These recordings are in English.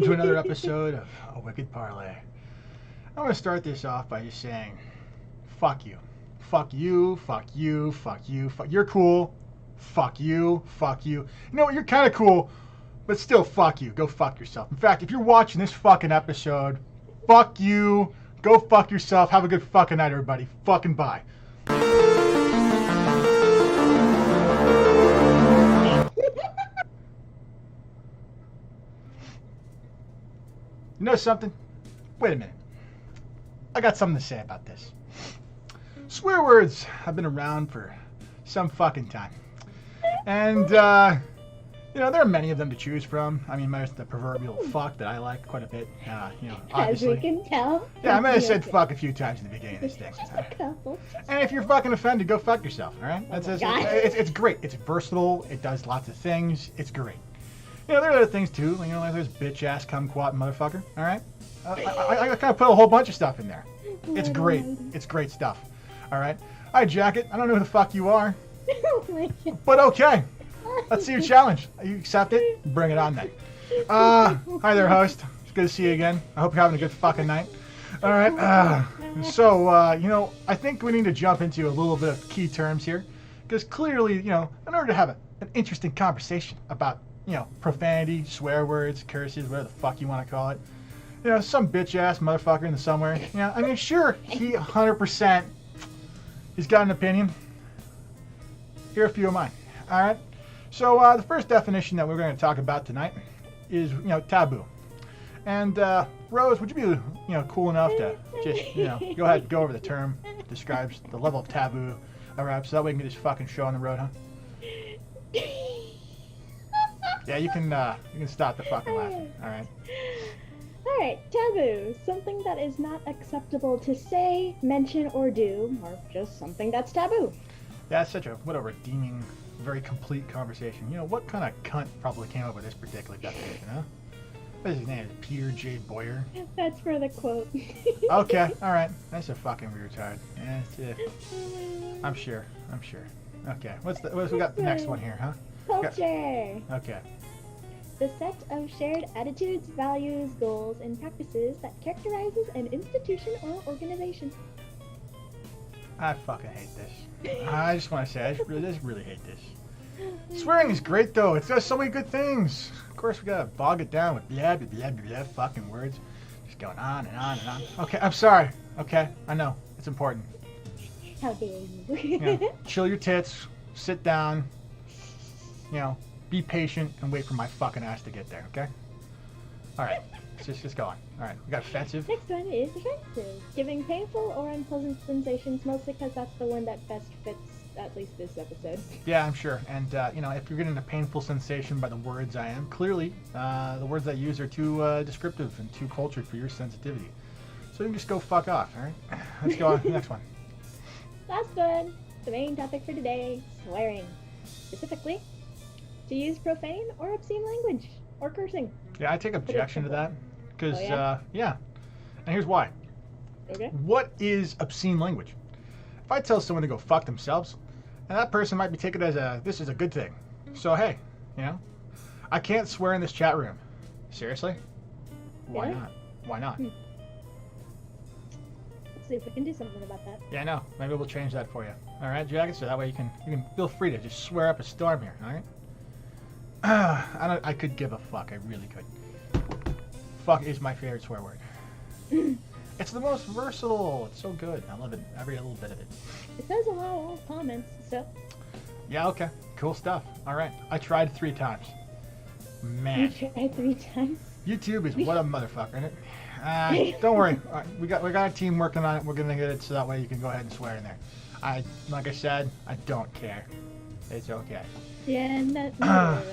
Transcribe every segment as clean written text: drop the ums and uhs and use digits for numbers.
to another episode of A Wicked Parley. I want to start this off by just saying, fuck you. Fuck you, fuck you, fuck you, fuck. You're cool. Fuck you, fuck you. You know what? You're kind of cool, but still fuck you. Go fuck yourself. In fact, if you're watching this fucking episode, fuck you. Go fuck yourself. Have a good fucking night, everybody. Fucking bye. You know something? Wait a minute. I got something to say about this. Swear words have been around for some fucking time. And, you know, there are many of them to choose from. I mean, there's the proverbial fuck that I like quite a bit. You know, obviously. As we can tell. Yeah, I might have said fuck a few times in the beginning of this thing. And if you're fucking offended, go fuck yourself, all right? It's great. It's versatile. It does lots of things. It's great. You know, there are other things too. You know, like there's bitch ass, kumquat, motherfucker. All right, I kind of put a whole bunch of stuff in there. It's great. It's great stuff. All right. Hi, Jacket. I don't know who the fuck you are, but okay. Let's see your challenge. You accept it? Bring it on then. Hi there, host. It's good to see you again. I hope you're having a good fucking night. All right. So you know, I think we need to jump into a little bit of key terms here, because clearly, you know, in order to have an interesting conversation about, you know, profanity, swear words, curses, whatever the fuck you want to call it. You know, some bitch ass motherfucker in the somewhere. You know, I mean, sure, he 100%, he's got an opinion. Here are a few of mine. All right. So the first definition that we're going to talk about tonight is, you know, taboo. And Rose, would you be, you know, cool enough to just, you know, go ahead and go over the term that describes the level of taboo. All right, so that way we can get this fucking show on the road, huh? Yeah, you can stop the fucking laughing, alright? Alright, taboo. Something that is not acceptable to say, mention, or do, or just something that's taboo. Yeah, it's such a, what a redeeming, very complete conversation. You know, what kind of cunt probably came up with this particular definition, huh? What is his name? Peter J. Boyer? That's for the quote. Okay, alright. That's a fucking retard. Yeah, I'm sure. Okay, what we got the next one here, huh? Culture. Okay. The set of shared attitudes, values, goals, and practices that characterizes an institution or organization. I fucking hate this. I just want to say, I just really hate this. Swearing is great, though. It does so many good things. Of course, we gotta bog it down with blah, blah, blah, blah, fucking words. Just going on and on and on. Okay, I'm sorry. Okay, I know. It's important. How dare you? You know, chill your tits. Sit down. You know, be patient and wait for my fucking ass to get there, okay? Alright, let's just go on. Alright, we got offensive. Next one is offensive. Giving painful or unpleasant sensations, mostly because that's the one that best fits at least this episode. Yeah, I'm sure. And, you know, if you're getting a painful sensation by the words I am, clearly, the words I use are too descriptive and too cultured for your sensitivity. So you can just go fuck off, alright? Let's go on to the next one. Last one. The main topic for today, swearing. Specifically, to use profane or obscene language, or cursing. Yeah, I take objection to that, because, yeah? And here's why. Okay. What is obscene language? If I tell someone to go fuck themselves, and that person might be taken as this is a good thing. So, hey, you know, I can't swear in this chat room. Seriously? Why not? Why not? Let's see if we can do something about that. Yeah, I know. Maybe we'll change that for you. All right, Jacket? So that way you can feel free to just swear up a storm here, all right? I could give a fuck. I really could. Fuck is my favorite swear word. It's the most versatile. It's so good. I love it. Every little bit of it. It does allow all comments, so. Yeah, okay. Cool stuff. All right. I tried 3 times. Man. You tried 3 times? YouTube is what a motherfucker, isn't it? Don't worry. We got a team working on it. We're going to get it so that way you can go ahead and swear in there. Like I said, I don't care. It's okay. Yeah, not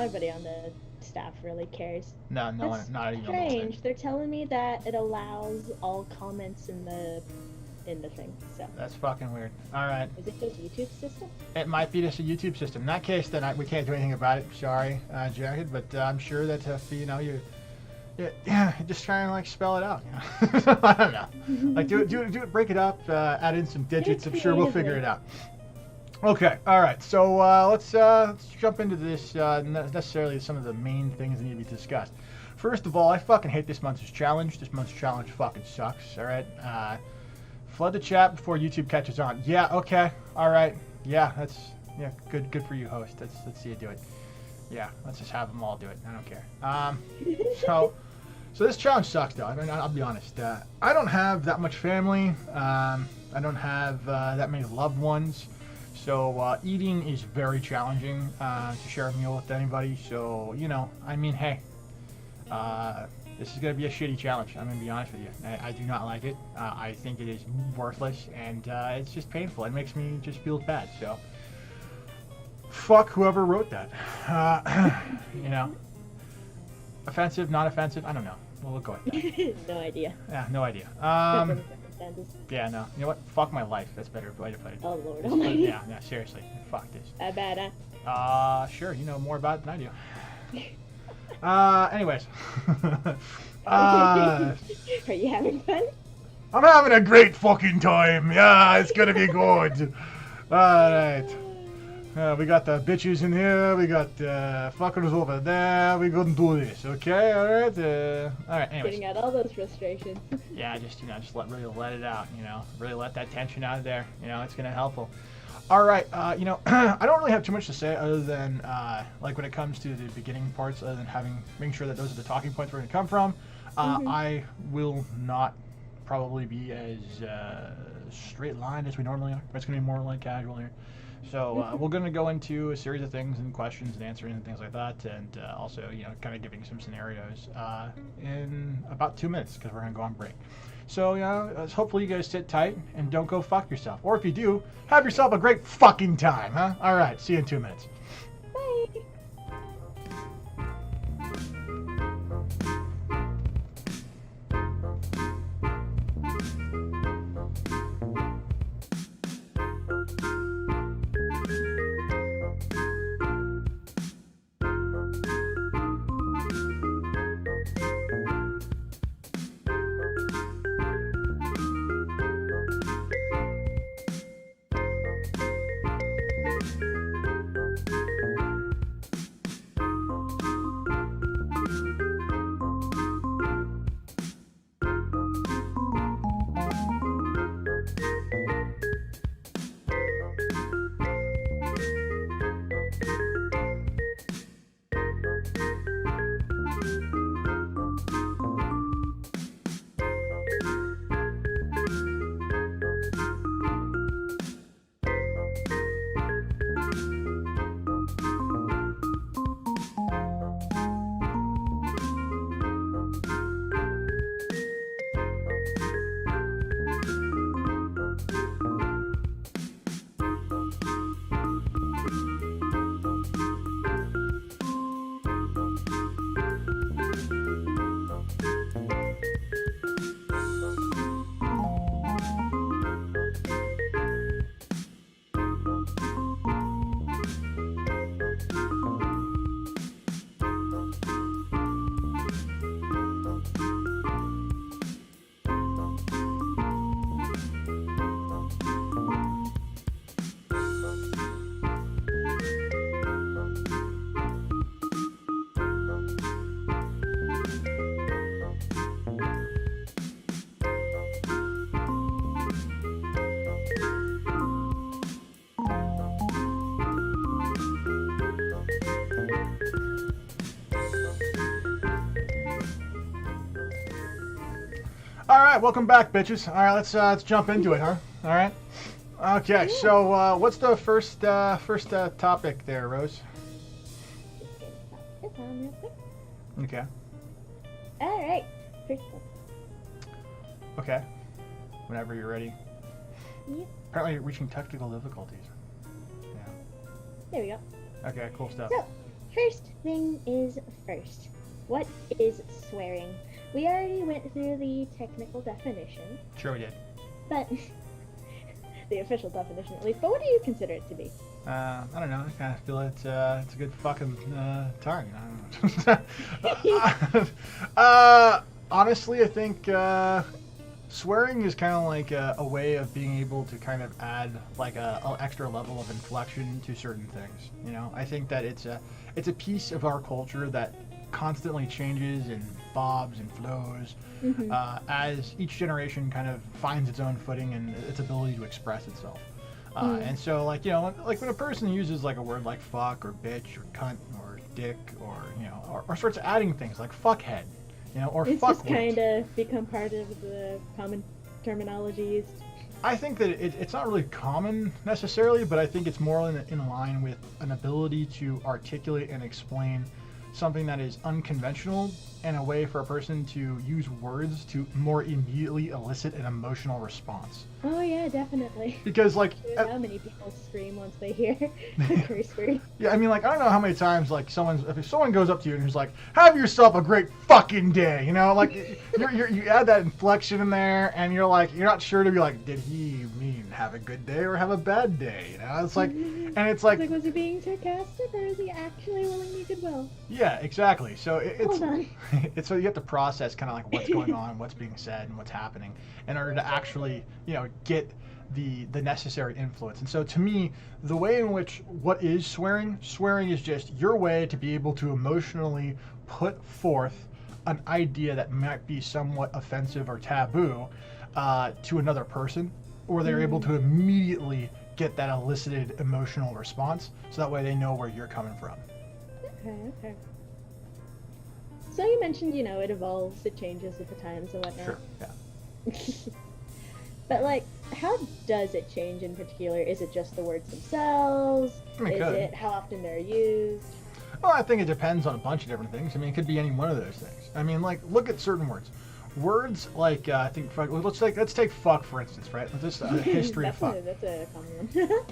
everybody on the staff really cares. No, That's not even. strange. They're telling me that it allows all comments in the thing. So that's fucking weird. All right. Is it just YouTube system? It might be just a YouTube system. In that case, then we can't do anything about it. Sorry, Jacket. But I'm sure that if you know just try and like spell it out. You know? I don't know. Like do it. Break it up. Add in some digits. I'm sure we'll figure it out. Okay, all right. So let's jump into this. Necessarily some of the main things that need to be discussed. First of all, I fucking hate this month's challenge. This month's challenge fucking sucks. All right. Flood the chat before YouTube catches on. Yeah. Okay. All right. Yeah. Yeah. Good for you, host. Let's see you do it. Yeah. Let's just have them all do it. I don't care. So this challenge sucks, though. I mean, I'll be honest. I don't have that much family. I don't have that many loved ones. So eating is very challenging to share a meal with anybody. So, I mean, hey, this is going to be a shitty challenge. I'm going to be honest with you. I do not like it. I think it is worthless, and it's just painful. It makes me just feel bad. So, fuck whoever wrote that. Offensive, not offensive, I don't know. We'll go with that. No idea. Yeah, no idea. Yeah, no. You know what? Fuck my life. That's a better way to put it. Oh, Lord almighty. Yeah, seriously. Fuck this. Sure, you know more about it than I do. Anyways. Are you having fun? I'm having a great fucking time. Yeah, it's gonna be good. Alright. We got the bitches in here, we got fuckers over there, we gonna do this, okay? Alright? Alright, anyways. Getting out all those frustrations. Yeah, just really let it out, really let that tension out of there, it's gonna help. Alright, I don't really have too much to say other than, like when it comes to the beginning parts, other than making sure that those are the talking points we're gonna come from. I will not probably be as straight lined as we normally are. It's gonna be more like casual here. So we're going to go into a series of things and questions and answering and things like that, and also, kind of giving some scenarios in about 2 minutes because we're going to go on break. So, hopefully you guys sit tight and don't go fuck yourself. Or if you do, have yourself a great fucking time, huh? All right, see you in 2 minutes. Bye. All right, welcome back, bitches. All right, let's jump into it, huh? All right. Okay, so what's the first topic there, Rose? This on real quick. Okay. All right. First one. Okay. Whenever you're ready. Yep. Apparently, you're reaching technical difficulties. Yeah. There we go. Okay, cool stuff. So, first thing is first. What is swearing? We already went through the technical definition. Sure we did. But the official definition, at least. But what do you consider it to be? I don't know. I kind of feel it's a good fucking time. I don't know. Honestly, I think swearing is kind of like a way of being able to kind of add like a extra level of inflection to certain things. You know, I think that it's a piece of our culture that constantly changes and bobs and flows as each generation kind of finds its own footing and its ability to express itself. And so, like, you know, like when a person uses like a word like fuck or bitch or cunt or dick or, you know, or starts adding things like fuckhead, you know, or it's fuckwit. It's just kind of become part of the common terminology used. I think that it's not really common necessarily, but I think it's more in line with an ability to articulate and explain something that is unconventional and a way for a person to use words to more immediately elicit an emotional response. Oh yeah, definitely. Because like, how many people scream once they hear a curse word? Yeah, I mean, like, I don't know how many times like if someone goes up to you and is like, "Have yourself a great fucking day," you know, like you add that inflection in there, and you're like, you're not sure to be like, did he mean have a good day or have a bad day? You know, it's like, and it's like, was he being sarcastic or is he actually willing me goodwill? Yeah, exactly. So Hold on. it's so you have to process kind of like what's going on, what's being said, and what's happening in order to actually, you know, get the necessary influence. And so to me, the way in which what is swearing is just your way to be able to emotionally put forth an idea that might be somewhat offensive or taboo to another person, or they're able to immediately get that elicited emotional response, so that way they know where you're coming from. Okay. So you mentioned, you know, it evolves, it changes with the times and whatnot. Sure, yeah. But, like, how does it change in particular? Is it just the words themselves? Is it how often they're used? Well, I think it depends on a bunch of different things. I mean, it could be any one of those things. I mean, like, look at certain words. Words like, I think, let's take fuck, for instance, right? Let's just, history of fuck. That's a common one.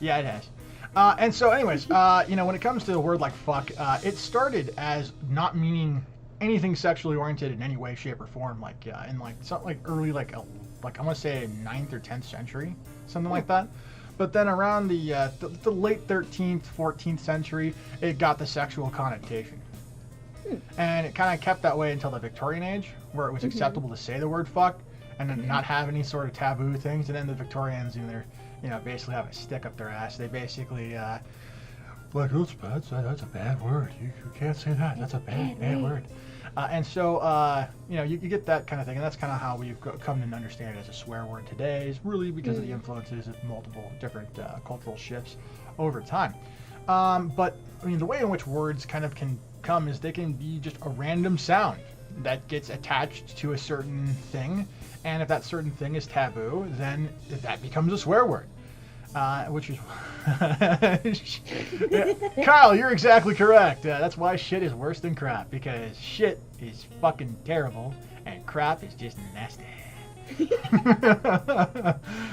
Yeah, it has. And so, anyways, you know, when it comes to a word like fuck, it started as not meaning anything sexually oriented in any way, shape, or form, like in like something like early, like I'm gonna say 9th or 10th century, something like that. But then around the late 13th, 14th century, it got the sexual connotation. And it kind of kept that way until the Victorian age, where it was acceptable to say the word fuck and then not have any sort of taboo things. And then the Victorians, you know, basically have a stick up their ass. They basically, like, that's a bad word. You can't say that. That's a bad word. And so, you know, you get that kind of thing. And that's kind of how we've come to understand it as a swear word today, is really because of the influences of multiple different cultural shifts over time. But, I mean, the way in which words kind of can come is they can be just a random sound that gets attached to a certain thing. And if that certain thing is taboo, then that becomes a swear word. Which is Kyle, you're exactly correct. That's why shit is worse than crap, because shit is fucking terrible and crap is just nasty.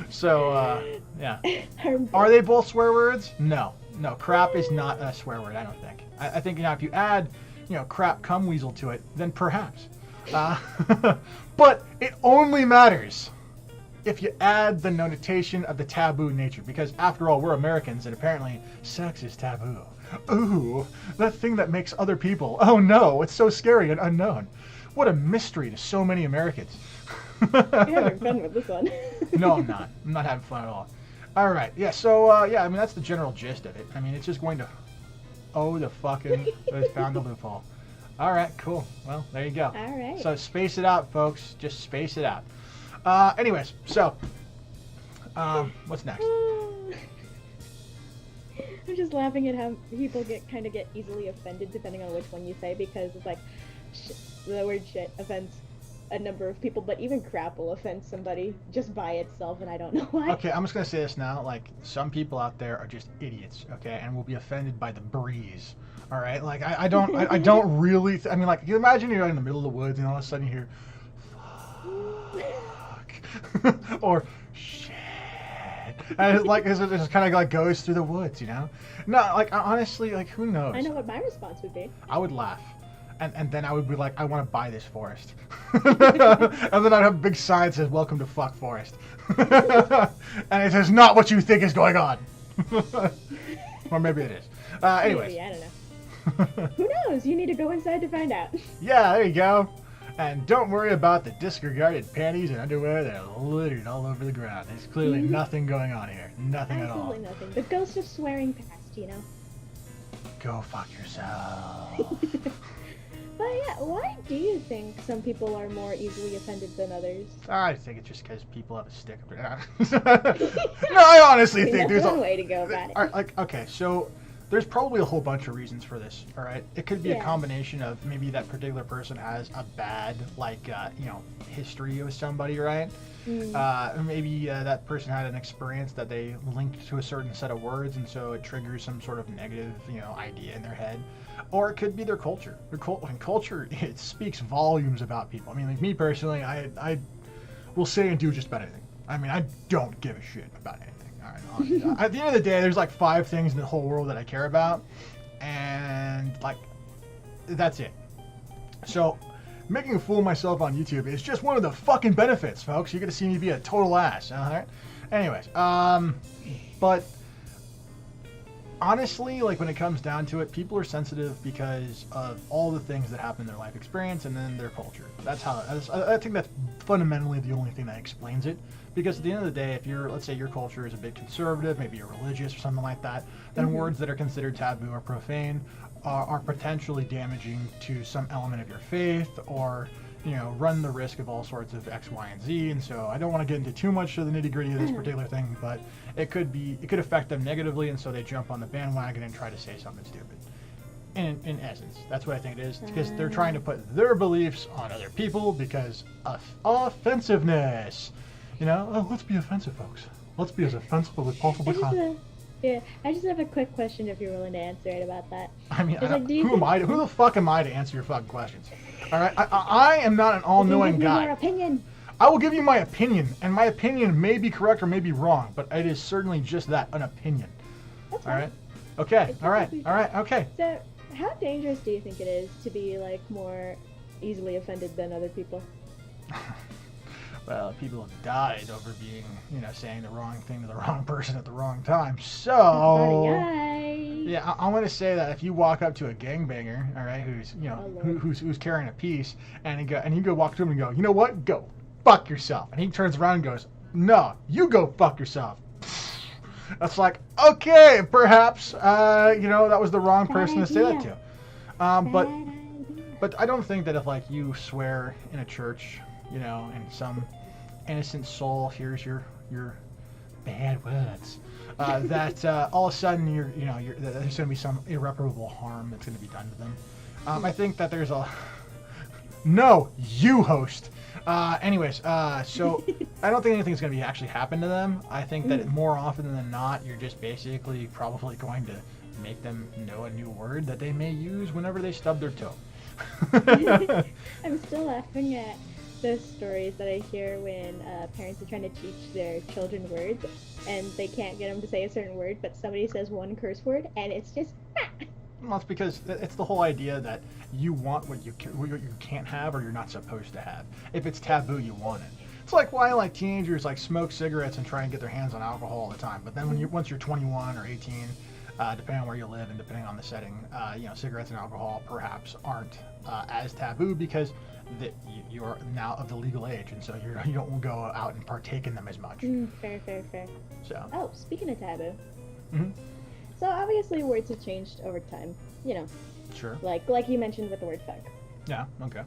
So yeah, are they both swear words? No, crap is not a swear word. I don't think. I think, you know, if you add, you know, crap cum weasel to it, then perhaps. But it only matters if you add the notation of the taboo nature, because after all, we're Americans, and apparently sex is taboo. Ooh, that thing that makes other people, oh no, it's so scary and unknown. What a mystery to so many Americans. You're having fun with this one. No, I'm not. I'm not having fun at all. All right, yeah, so, yeah, I mean, that's the general gist of it. I mean, it's just going to, the fucking, they found the loophole. All right, cool. Well, there you go. All right. So space it out, folks. Just space it out. Anyways, so, what's next? I'm just laughing at how people get easily offended depending on which one you say, because it's like, the word shit offends a number of people, but even crap will offend somebody just by itself, and I don't know why. Okay, I'm just gonna say this now, like, some people out there are just idiots, okay, and will be offended by the breeze. All right, like, I don't really, I mean, like, you imagine you're in the middle of the woods and all of a sudden you hear, fuck, or shit, and it's like, it just kind of like goes through the woods, you know? No, like, honestly, like, who knows? I know what my response would be. I would laugh. And then I would be like, I want to buy this forest. And then I'd have a big sign that says, welcome to fuck forest. And it says, not what you think is going on. Or maybe it is. Anyways. Maybe, I don't know. Who knows? You need to go inside to find out. Yeah, there you go. And don't worry about the disregarded panties and underwear that are littered all over the ground. There's clearly nothing going on here. Nothing at all. Absolutely nothing. The ghost of swearing past, you know. Go fuck yourself. But yeah, why do you think some people are more easily offended than others? I think it's just because people have a stick up their ass. No, I honestly think there's one way to go about it. All right, like, okay, so there's probably a whole bunch of reasons for this, all right? It could be a combination of maybe that particular person has a bad, like, history with somebody, right? Maybe that person had an experience that they linked to a certain set of words, and so it triggers some sort of negative, idea in their head. Or it could be their culture. Culture, it speaks volumes about people. I mean, like me personally, I will say and do just about anything. I mean, I don't give a shit about anything. All right, honestly. At the end of the day, there's like 5 things in the whole world that I care about, and like, that's it. So, making a fool of myself on YouTube is just one of the fucking benefits, folks. You're gonna see me be a total ass. All right. Anyways, but honestly, like when it comes down to it, people are sensitive because of all the things that happen in their life experience and then their culture. That's how. I think that's fundamentally the only thing that explains it. Because at the end of the day, if let's say your culture is a bit conservative, maybe you're religious or something like that, then words that are considered taboo or profane are potentially damaging to some element of your faith, or run the risk of all sorts of X, Y, and Z. And so I don't want to get into too much of the nitty gritty of this particular thing, but it could affect them negatively, and so they jump on the bandwagon and try to say something stupid. In essence, that's what I think it is. It's because they're trying to put their beliefs on other people because of offensiveness. Let's be offensive, folks. Let's be as offensive as we possibly can. I just have a quick question if you're willing to answer it about that. I mean, who the fuck am I to answer your fucking questions? All right, I am not an all-knowing guy. Your opinion. I will give you my opinion, and my opinion may be correct or may be wrong, but it is certainly just that, an opinion. That's all right? Okay, all right, okay. So, how dangerous do you think it is to be, like, more easily offended than other people? Well, people have died over being, saying the wrong thing to the wrong person at the wrong time. So, yeah, I'm going to say that if you walk up to a gangbanger, all right, who's carrying a piece, and you go walk to him and go, you know what? Go fuck yourself. And he turns around and goes, no, you go fuck yourself. That's like, okay, perhaps, that was the wrong person to say that to. But I don't think that if, like, you swear in a church, and some innocent soul hears your bad words, that all of a sudden there's going to be some irreparable harm that's going to be done to them. I think that there's you host. Anyways, so I don't think anything's going to be actually happen to them. I think that more often than not, you're just basically probably going to make them know a new word that they may use whenever they stub their toe. I'm still laughing at those stories that I hear when parents are trying to teach their children words and they can't get them to say a certain word, but somebody says one curse word and it's just Well, it's because it's the whole idea that you want what you can't have or you're not supposed to have. If it's taboo, you want it. It's like why like teenagers like smoke cigarettes and try and get their hands on alcohol all the time, but then once you're 21 or 18, depending on where you live and depending on the setting, cigarettes and alcohol perhaps aren't as taboo because you're now of the legal age, and so you don't go out and partake in them as much. Fair. So. Oh, speaking of taboo. Mm-hmm. So obviously words have changed over time. Sure. Like you mentioned with the word fuck. Yeah. Okay.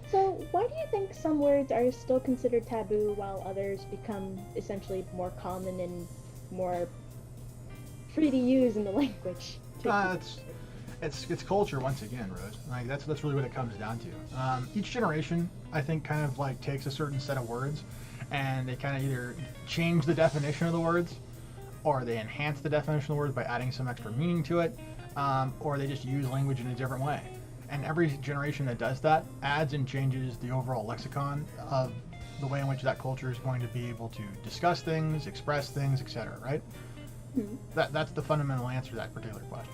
So why do you think some words are still considered taboo while others become essentially more common and more free to use in the language? It's culture once again, Rose. Like that's really what it comes down to. Each generation, I think, kind of like takes a certain set of words, and they kind of either change the definition of the words, or they enhance the definition of the words by adding some extra meaning to it, or they just use language in a different way. And every generation that does that adds and changes the overall lexicon of the way in which that culture is going to be able to discuss things, express things, etc. Right? Mm-hmm. That's the fundamental answer to that particular question.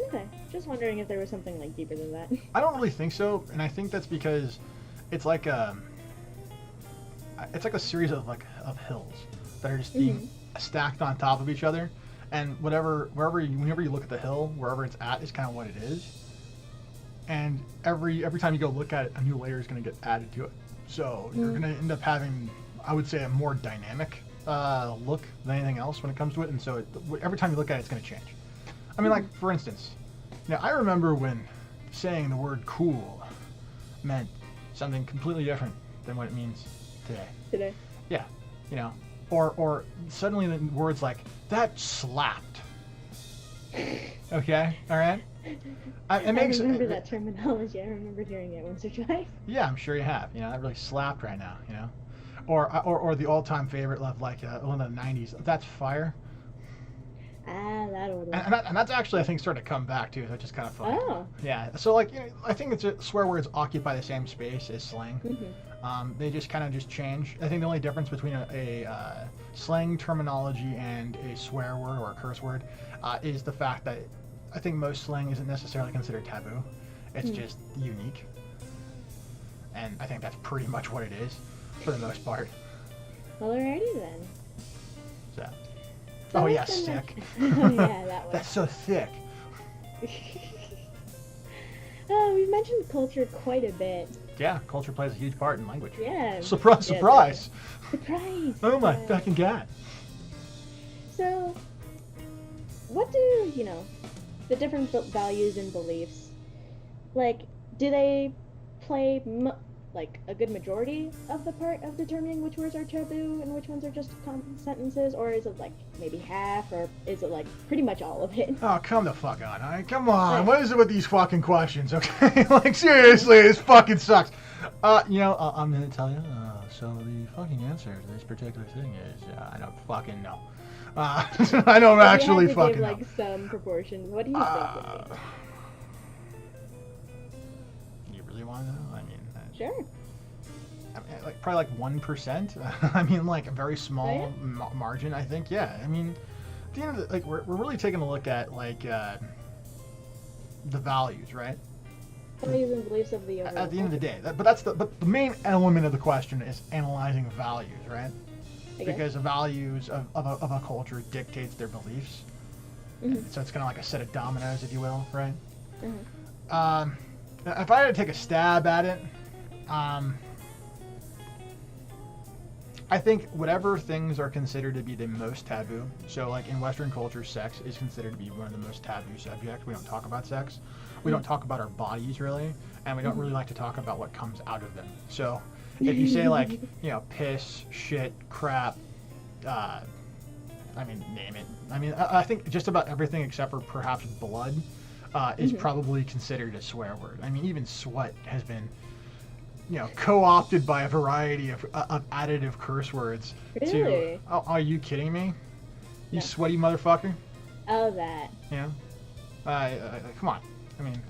Okay, just wondering if there was something like deeper than that. I don't really think so, and I think that's because it's like a series of hills that are just being stacked on top of each other, and whenever you look at the hill, wherever it's at is kind of what it is, and every time you go look at it, a new layer is going to get added to it. So you're going to end up having, I would say, a more dynamic look than anything else when it comes to it, and so every time you look at it, it's going to change. I mean, like, for instance, Now, I remember when saying the word cool meant something completely different than what it means today. Today. Yeah, you know, or suddenly the words like, that slapped. Okay, all right? I remember that terminology. I remember hearing it once or twice. Yeah, I'm sure you have. You know, that really slapped right now, you know? Or the all-time favorite of like one of the 90s, that's fire. Ah, that old one. And that's actually, I think, starting to come back too, which is kind of funny. Oh. Yeah, so like, you know, I think swear words occupy the same space as slang. Mm-hmm. They just kind of just change. I think the only difference between a slang terminology and a swear word or a curse word is the fact that I think most slang isn't necessarily considered taboo. It's just unique. And I think that's pretty much what it is, for the most part. Well, alrighty then. So. So Oh yeah, what's the sick. next- Oh yeah, that one. That's so thick. We've mentioned culture quite a bit. Yeah, culture plays a huge part in language. Yeah. Surprise, Yeah, surprise. Surprise. Oh my surprise. fucking god. So, what do, you know, the different values and beliefs, like, do they play, like, a good majority of the part of determining which words are taboo and which ones are just sentences? Or is it, like, maybe half? Or is it, like, pretty much all of it? Oh, come the fuck on. All right? Come on. What is it with these fucking questions, okay? Like, seriously, this fucking sucks. You know, I'm going to tell you, so the fucking answer to this particular thing is, I don't fucking know. I don't actually fucking know. If you had to give, like, some proportions, what do you think would be? You really want to know? I mean... Sure. I mean, like probably like 1%. I mean, like a very small margin. I think. Yeah. I mean, at the end of the, like we're really taking a look at like the values, right? Values and beliefs of the overall. At the end of the day, but the main element of the question is analyzing values, right? Because the values of a culture dictates their beliefs. Mm-hmm. So it's kind of like a set of dominoes, if you will, right? Mm-hmm. If I had to take a stab at it. I think whatever things are considered to be the most taboo, so like in Western culture, sex is considered to be one of the most taboo subjects. We don't talk about sex. We don't talk about our bodies really, and we don't really like to talk about what comes out of them. So if you say like, you know, piss, shit, crap, I mean, name it. I mean, I think just about everything except for perhaps blood is probably considered a swear word. I mean, even sweat has been, you know, co-opted by a variety of additive curse words. Really? Oh, are you kidding me? You No. sweaty motherfucker? Oh, that. Yeah. Come on. I mean,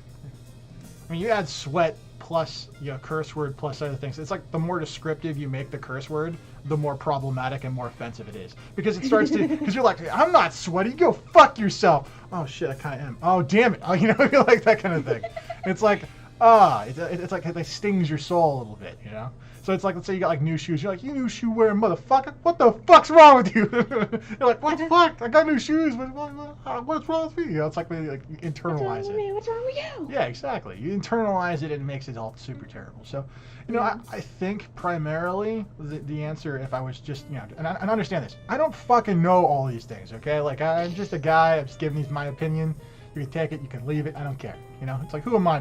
you add sweat plus, you know, curse word plus other things. It's like the more descriptive you make the curse word, the more problematic and more offensive it is. Because it starts to, because you're like, I'm not sweaty, go fuck yourself. Oh shit, I kind of am. Oh damn it. Oh, you know, you're like that kind of thing. It's like, it's like it stings your soul a little bit, you know? So it's like, let's say you got like new shoes. You're like, you new shoe wearing motherfucker. What the fuck's wrong with you? You're like, what the fuck? I got new shoes. What's wrong with me? You know, it's like you internalize it. What's wrong with you? Yeah, exactly. You internalize it and it makes it all super terrible. So, you know, I think primarily the answer, if I was just, you know, and understand this, I don't fucking know all these things, okay? Like, I'm just a guy. I'm just giving these my opinion. You can take it. You can leave it. I don't care. You know, it's like, who am I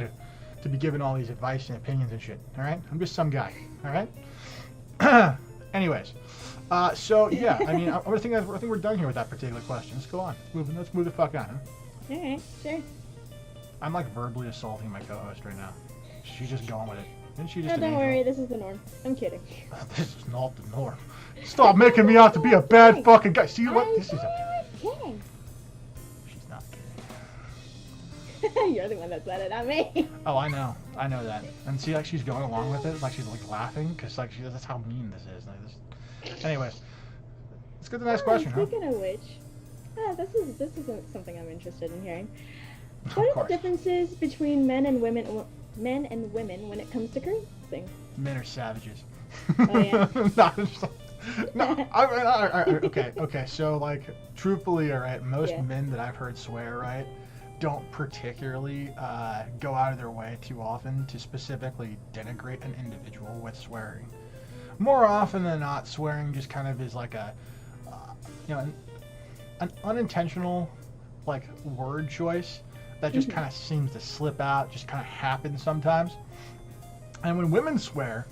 to be given all these advice and opinions and shit, all right? I'm just some guy, all right? Anyways, so yeah, I mean, I think we're done here with that particular question. Let's go on. Let's move the fuck on, huh? All right, sure. I'm like verbally assaulting my co-host right now. She's just going with it. Isn't she just No, an don't angel? worry, this is the norm. I'm kidding. This is not the norm. Stop making me out to be a bad fucking guy. See what? This is I'm kidding. She's not kidding. You're the one that said it, not me. Oh, I know that. And see, like she's going along with it, like she's like laughing, because like that's how mean this is. Like, this. Anyways, let's get to the next question, huh? Speaking of which, this is something I'm interested in hearing. Of What are course. the differences between men and women when it comes to cursing? Men are savages. Oh, yeah. Okay. So like, truthfully, all right, most Yeah. men that I've heard swear, right, don't particularly go out of their way too often to specifically denigrate an individual with swearing. More often than not, swearing just kind of is like a, you know, an unintentional like word choice that just kind of seems to slip out, just kind of happens sometimes. And when women swear,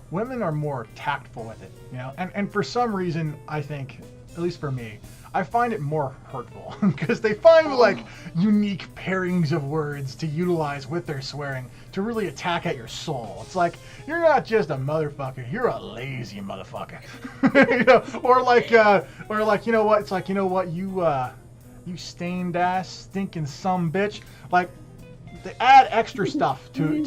women are more tactful with it, you know. And for some reason, I think, at least for me, I find it more hurtful because they find like unique pairings of words to utilize with their swearing to really attack at your soul. It's like, you're not just a motherfucker, you're a lazy motherfucker. You know, or like, you know what? It's like, you know what? You stained ass, stinking some bitch. Like, they add extra stuff to it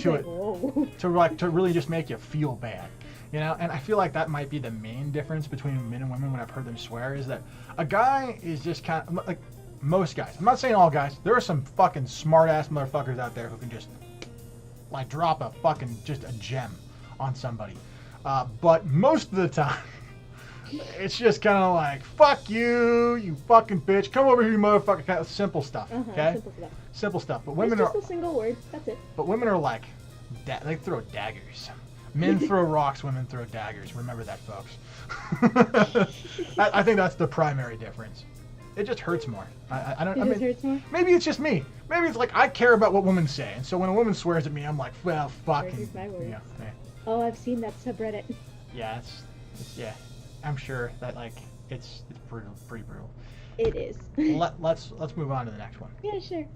to really just make you feel bad. You know, and I feel like that might be the main difference between men and women when I've heard them swear, is that a guy is just kind of, like, most guys, I'm not saying all guys, there are some fucking smart-ass motherfuckers out there who can just, like, drop a fucking, just a gem on somebody. But most of the time, it's just kind of like, fuck you, you fucking bitch, come over here, you motherfucker, kind of simple stuff, okay? Simple stuff. Simple stuff, but women it's just a single word, that's it. But women are like, they throw daggers. Men throw rocks, women throw daggers. Remember that, folks. I think that's the primary difference. It just hurts more. I don't. It hurts more? Maybe it's just me. Maybe it's like I care about what women say, and so when a woman swears at me, I'm like, well, fucking. Here's my words. Yeah. Oh, I've seen that subreddit. Yeah, yeah. I'm sure that like it's brutal, pretty brutal. It is. Let's move on to the next one. Yeah, sure.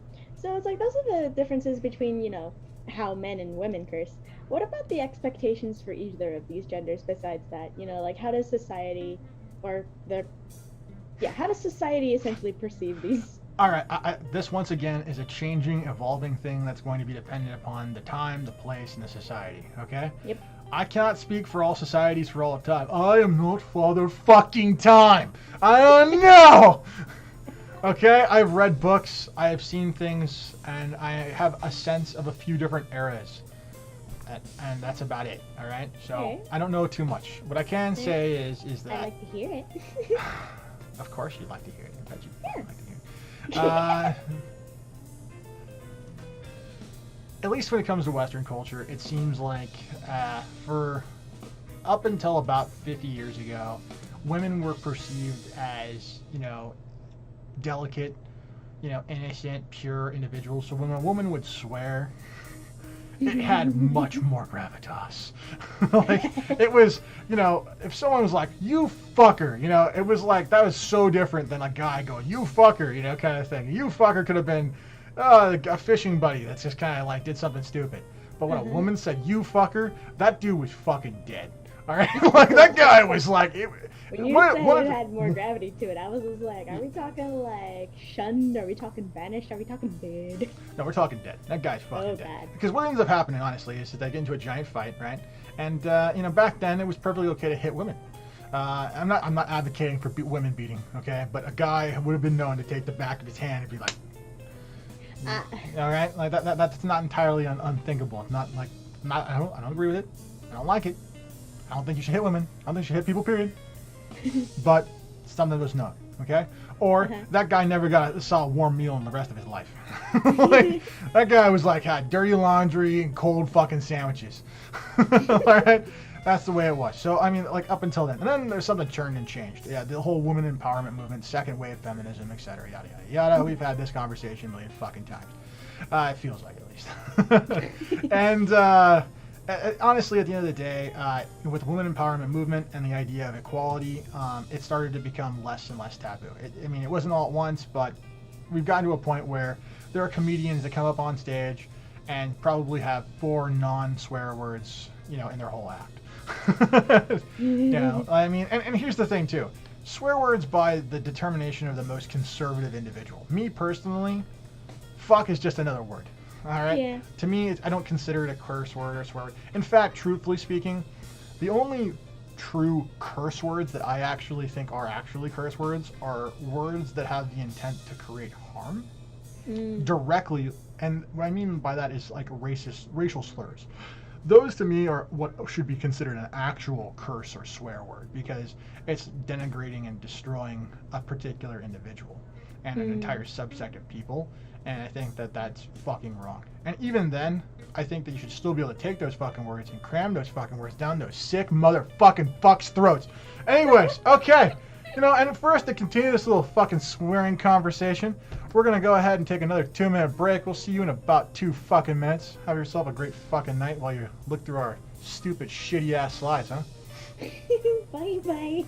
So it's like those are the differences between, you know, how men and women curse. What about the expectations for either of these genders besides that? You know, like how does society essentially perceive these? All right, this once again is a changing, evolving thing that's going to be dependent upon the time, the place, and the society, okay? Yep. I cannot speak for all societies for all of time. I am not Father fucking Time. I don't know! Okay, I've read books, I have seen things, and I have a sense of a few different eras. And that's about it, all right? So okay. I don't know too much. What I can say is that... I'd like to hear it. Of course you'd like to hear it. I bet you'd like to hear it. At least when it comes to Western culture, it seems like for up until about 50 years ago, women were perceived as, you know, delicate, you know, innocent, pure individuals. So when a woman would swear, it had much more gravitas. Like, it was, you know, if someone was like, you fucker, you know, it was like, that was so different than a guy going, you fucker, you know, kind of thing. You fucker could have been a fishing buddy that's just kind of like did something stupid. But when a woman said, you fucker, that dude was fucking dead. All right? Like, that guy was like... When you said it had more gravity to it, I was just like, are we talking like shunned? Are we talking banished? Are we talking dead? No, we're talking dead. That guy's fucking dead. Bad. Because what ends up happening, honestly, is that they get into a giant fight, right? And, you know, back then, it was perfectly okay to hit women. I'm not advocating for women beating, okay? But a guy would have been known to take the back of his hand and be like... all right? Like, that's not entirely unthinkable. Not like... I don't agree with it. I don't like it. I don't think you should hit women. I don't think you should hit people, period. But something was known, okay? Or that guy never saw a warm meal in the rest of his life. Like, that guy was like, had dirty laundry and cold fucking sandwiches. All right? That's the way it was. So, I mean, like, up until then. And then there's something turned and changed. Yeah, the whole woman empowerment movement, second wave feminism, etc., yada, yada, yada. We've had this conversation a million fucking times. It feels like, at least. And, honestly, at the end of the day, with the women empowerment movement and the idea of equality, it started to become less and less taboo. I mean, it wasn't all at once, but we've gotten to a point where there are comedians that come up on stage and probably have 4 non-swear words, you know, in their whole act. You know, I mean, and here's the thing, too. Swear words by the determination of the most conservative individual. Me, personally, fuck is just another word. All right. Yeah. To me, I don't consider it a curse word or swear word. In fact, truthfully speaking, the only true curse words that I actually think are actually curse words are words that have the intent to create harm directly. And what I mean by that is like racial slurs. Those to me are what should be considered an actual curse or swear word, because it's denigrating and destroying a particular individual and an entire subsect of people. And I think that that's fucking wrong. And even then, I think that you should still be able to take those fucking words and cram those fucking words down those sick motherfucking fucks' throats. Anyways, okay. And for us to continue this little fucking swearing conversation, we're gonna go ahead and take another 2-minute break. We'll see you in about 2 fucking minutes. Have yourself a great fucking night while you look through our stupid, shitty ass slides, huh? Bye bye.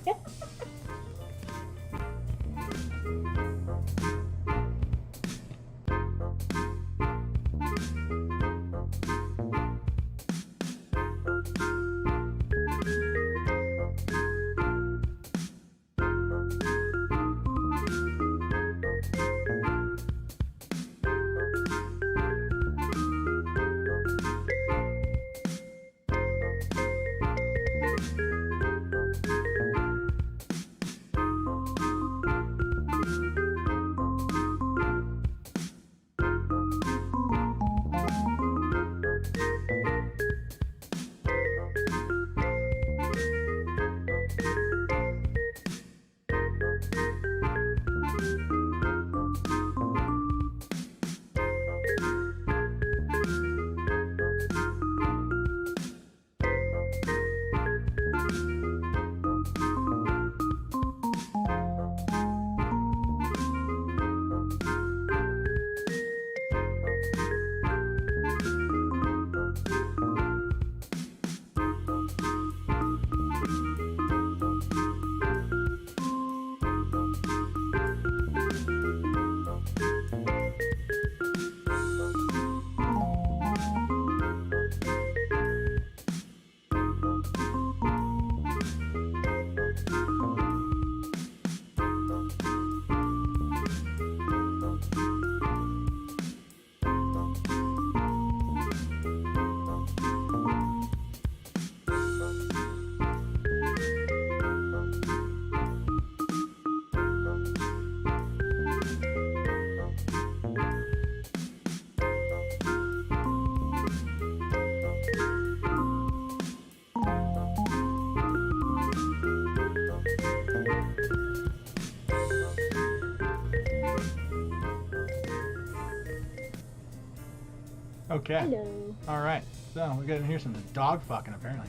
Okay. Hello. All right. So we're gonna hear some dog fucking apparently.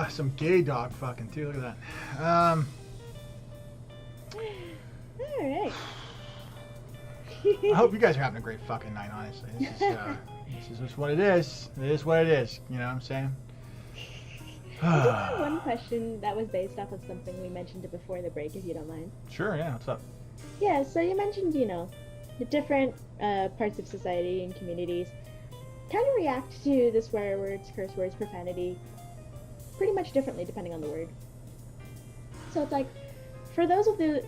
Some gay dog fucking too. Look at that. All right. I hope you guys are having a great fucking night. Honestly, this is just what it is. It is what it is. You know what I'm saying? I just have one question that was based off of something we mentioned before the break, if you don't mind. Sure. Yeah. What's up? Yeah. So you mentioned, the different parts of society and communities kind of react to the swear words, curse words, profanity pretty much differently depending on the word. So it's like, for those of the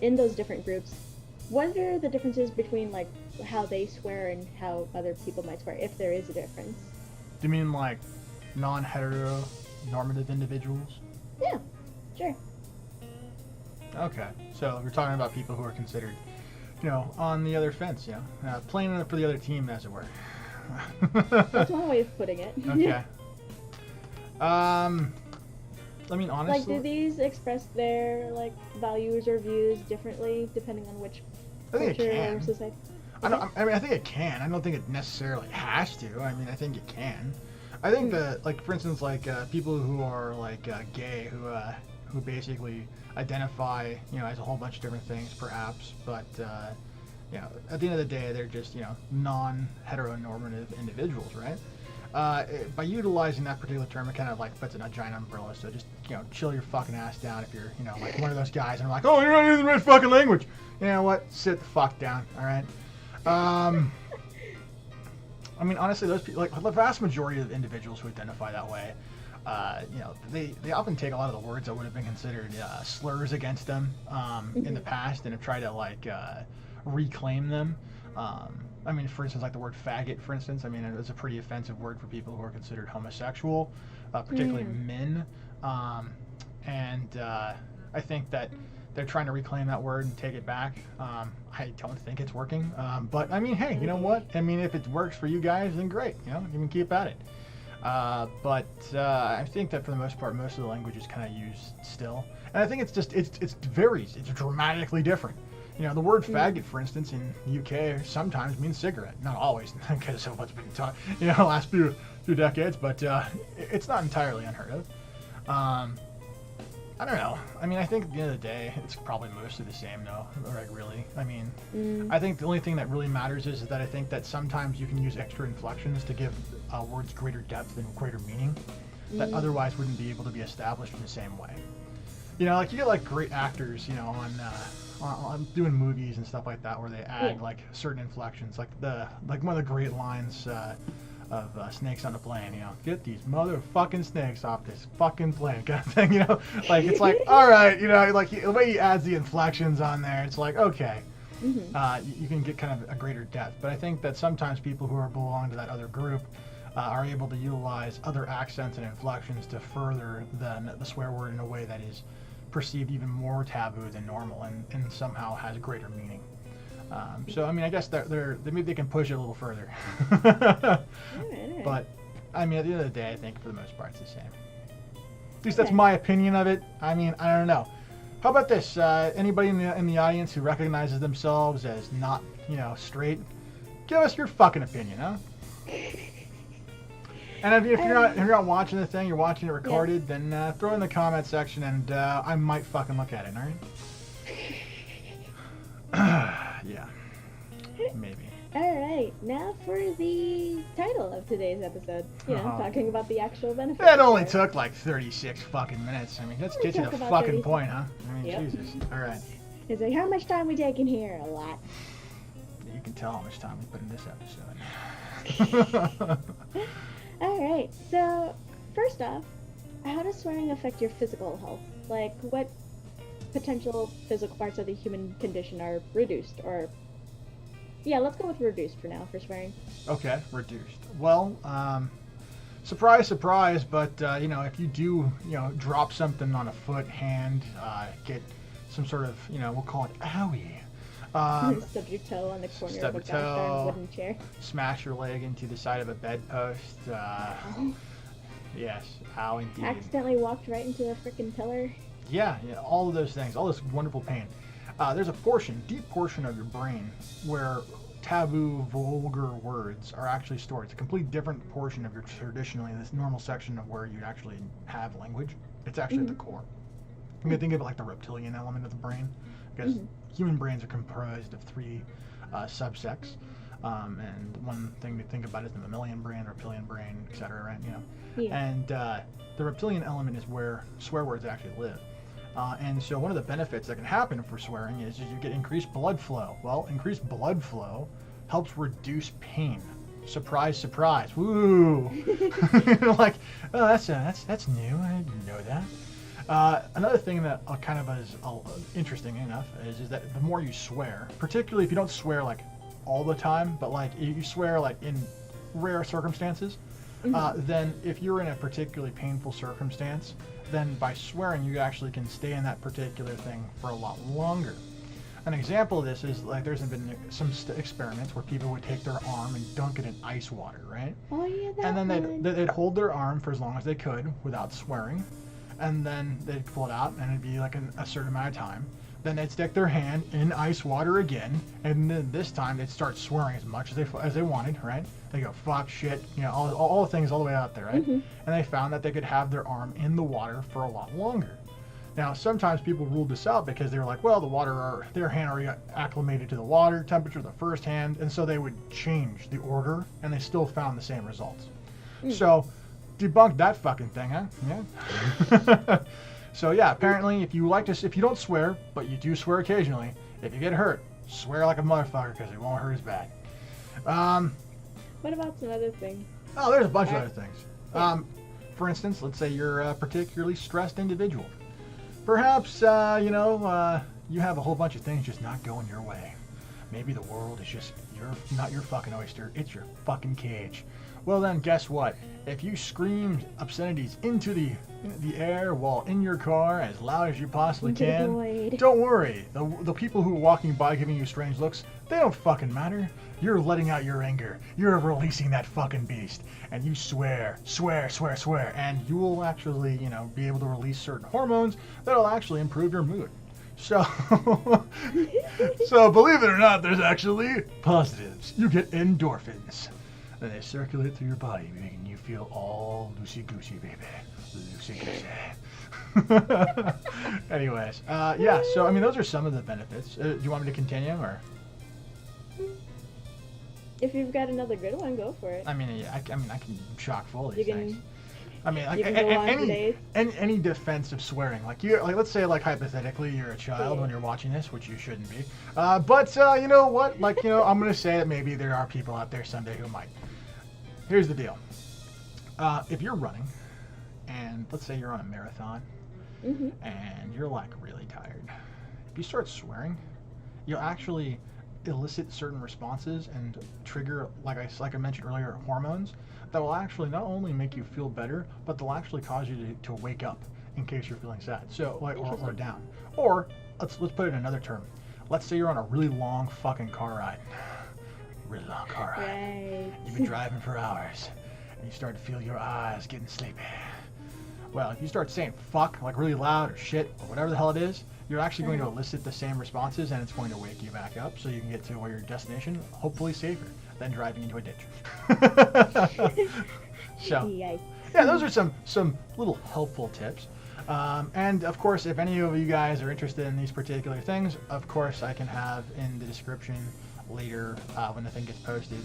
in those different groups, what are the differences between like how they swear and how other people might swear, if there is a difference? Do you mean like non-heteronormative individuals? Yeah, sure. Okay, so we're talking about people who are considered, on the other fence, playing for the other team, as it were. That's one way of putting it. Okay. I mean, honestly, like, do these express their values or views differently depending on which culture or society? I think it can. I don't think it necessarily has to. I mean, I think it can. I think that, for instance, people who are gay, who basically identify, as a whole bunch of different things, perhaps, but at the end of the day, they're just, non-heteronormative individuals, right? By utilizing that particular term, it kind of puts in a giant umbrella. So just chill your fucking ass down if you're one of those guys and like, oh, you're not using the right fucking language. You know what? Sit the fuck down. All right. I mean, honestly, those people, the vast majority of individuals who identify that way, they often take a lot of the words that would have been considered slurs against them in the past and have tried to reclaim them. I mean, for instance, the word faggot, for instance. I mean, it's a pretty offensive word for people who are considered homosexual, particularly men. And I think that they're trying to reclaim that word and take it back. I don't think it's working. But, I mean, hey, you know what? I mean, if it works for you guys, then great. You can keep at it. But I think that for the most part, most of the language is kind of used still. And I think it varies. It's dramatically different. The word faggot, for instance, in the UK sometimes means cigarette. Not always, because of what's been taught, the last few decades, but it's not entirely unheard of. I don't know. I mean, I think at the end of the day, it's probably mostly the same, though. Like, really. I mean, I think the only thing that really matters is that I think that sometimes you can use extra inflections to give words greater depth and greater meaning that otherwise wouldn't be able to be established in the same way. You know, like you get like great actors, you know, on doing movies and stuff like that, where they add like certain inflections, like one of the great lines of Snakes on the Plane, you know, get these motherfucking snakes off this fucking plane, kind of thing, you know, like it's like, all right, you know, like the way he adds the inflections on there, it's like, okay, you can get kind of a greater depth. But I think that sometimes people who belong to that other group are able to utilize other accents and inflections to further the swear word in a way that is perceived even more taboo than normal and somehow has greater meaning. So I mean, I guess maybe they can push it a little further. But I mean, at the end of the day, I think for the most part it's the same. At least that's my opinion of it. I mean, I don't know. How about this? Anybody in the audience who recognizes themselves as not, you know, straight, give us your fucking opinion, huh? And if you're not watching the thing, you're watching it recorded, then throw it in the comment section, and I might fucking look at it. All right? Yeah, maybe. Alright, now for the title of today's episode. You know, talking about the actual benefits. That only took like 36 fucking minutes. I mean, let's get to the fucking point, huh? I mean, Jesus. Alright. It's like, how much time we taking here? A lot. You can tell how much time we put in this episode. Alright, so first off, how does swearing affect your physical health? Like, what potential physical parts of the human condition are reduced? Or, yeah, let's go with reduced for now for swearing. Okay, reduced. Well, surprise, surprise, but, you know, if you do, you know, drop something on a foot, hand, get some sort of, you know, we'll call it owie. Stub your toe on the corner of a goddamn wooden chair. Smash your leg into the side of a bedpost. Yes, ow indeed. Accidentally walked right into a frickin' pillar. Yeah, all of those things, all this wonderful pain. There's a deep portion of your brain where taboo, vulgar words are actually stored. It's a completely different portion of your traditionally, this normal section of where you actually have language. It's actually at the core. You can think of it like the reptilian element of the brain, because human brains are comprised of three subsects. And one thing to think about is the mammalian brain, reptilian brain, etc. Right? You know, and the reptilian element is where swear words actually live. And so one of the benefits that can happen for swearing is you get increased blood flow. Well, increased blood flow helps reduce pain. Surprise, surprise! Woo! Like, oh, that's new. I didn't know that. Another thing that kind of is interesting enough is that the more you swear, particularly if you don't swear like all the time, but like you swear like in rare circumstances, then if you're in a particularly painful circumstance, then by swearing you actually can stay in that particular thing for a lot longer. An example of this is like there's been some experiments where people would take their arm and dunk it in ice water, right? Oh yeah, that and then they'd hold their arm for as long as they could without swearing, and then they'd pull it out and it'd be like a certain amount of time. Then they'd stick their hand in ice water again, and then this time they'd start swearing as much as they wanted, right? They go fuck, shit, you know, all the things all the way out there, right? And they found that they could have their arm in the water for a lot longer. Now, sometimes people ruled this out because they were like, well, their hand already got acclimated to the water temperature, the first hand, and so they would change the order, and they still found the same results. So, debunk that fucking thing, huh? Yeah. So yeah, apparently, if you don't swear, but you do swear occasionally, if you get hurt, swear like a motherfucker because it won't hurt as bad. What about some other things? Oh, there's a bunch of other things. For instance, let's say you're a particularly stressed individual. Perhaps, you have a whole bunch of things just not going your way. Maybe the world is just not your fucking oyster, it's your fucking cage. Well then, guess what? If you screamed obscenities into the air while in your car as loud as you possibly can, don't worry. The people who are walking by giving you strange looks, they don't fucking matter. You're letting out your anger. You're releasing that fucking beast. And you swear, and you will actually, be able to release certain hormones that'll actually improve your mood. So, believe it or not, there's actually positives. You get endorphins. Then they circulate through your body, making you feel all loosey-goosey, baby. Loosey-goosey. Anyways, yeah, so, I mean, those are some of the benefits. Do you want me to continue, or? If you've got another good one, go for it. I mean, yeah, I can chock full of You these can- things. I mean, like, you can go on for days. any defense of swearing, like let's say, like, hypothetically, you're a child Yeah. when you're watching this, which you shouldn't be. But you know what? Like, I'm gonna say that maybe there are people out there someday who might. Here's the deal. If you're running, and let's say you're on a marathon, Mm-hmm. and you're like really tired, if you start swearing, you'll actually elicit certain responses and trigger, like I mentioned earlier, hormones that will actually not only make you feel better, but they'll actually cause you to wake up in case you're feeling sad. So, like, or down. Or let's put it in another term. Let's say you're on a really long fucking car ride. Really long car ride. Right. You've been driving for hours, and you start to feel your eyes getting sleepy. Well, if you start saying fuck, like really loud, or shit, or whatever the hell it is, you're actually going to elicit the same responses, and it's going to wake you back up so you can get to where your destination, hopefully safer than driving into a ditch. So, Yikes. yeah, those are some little helpful tips. And of course, if any of you guys are interested in these particular things, of course, I can have in the description later when the thing gets posted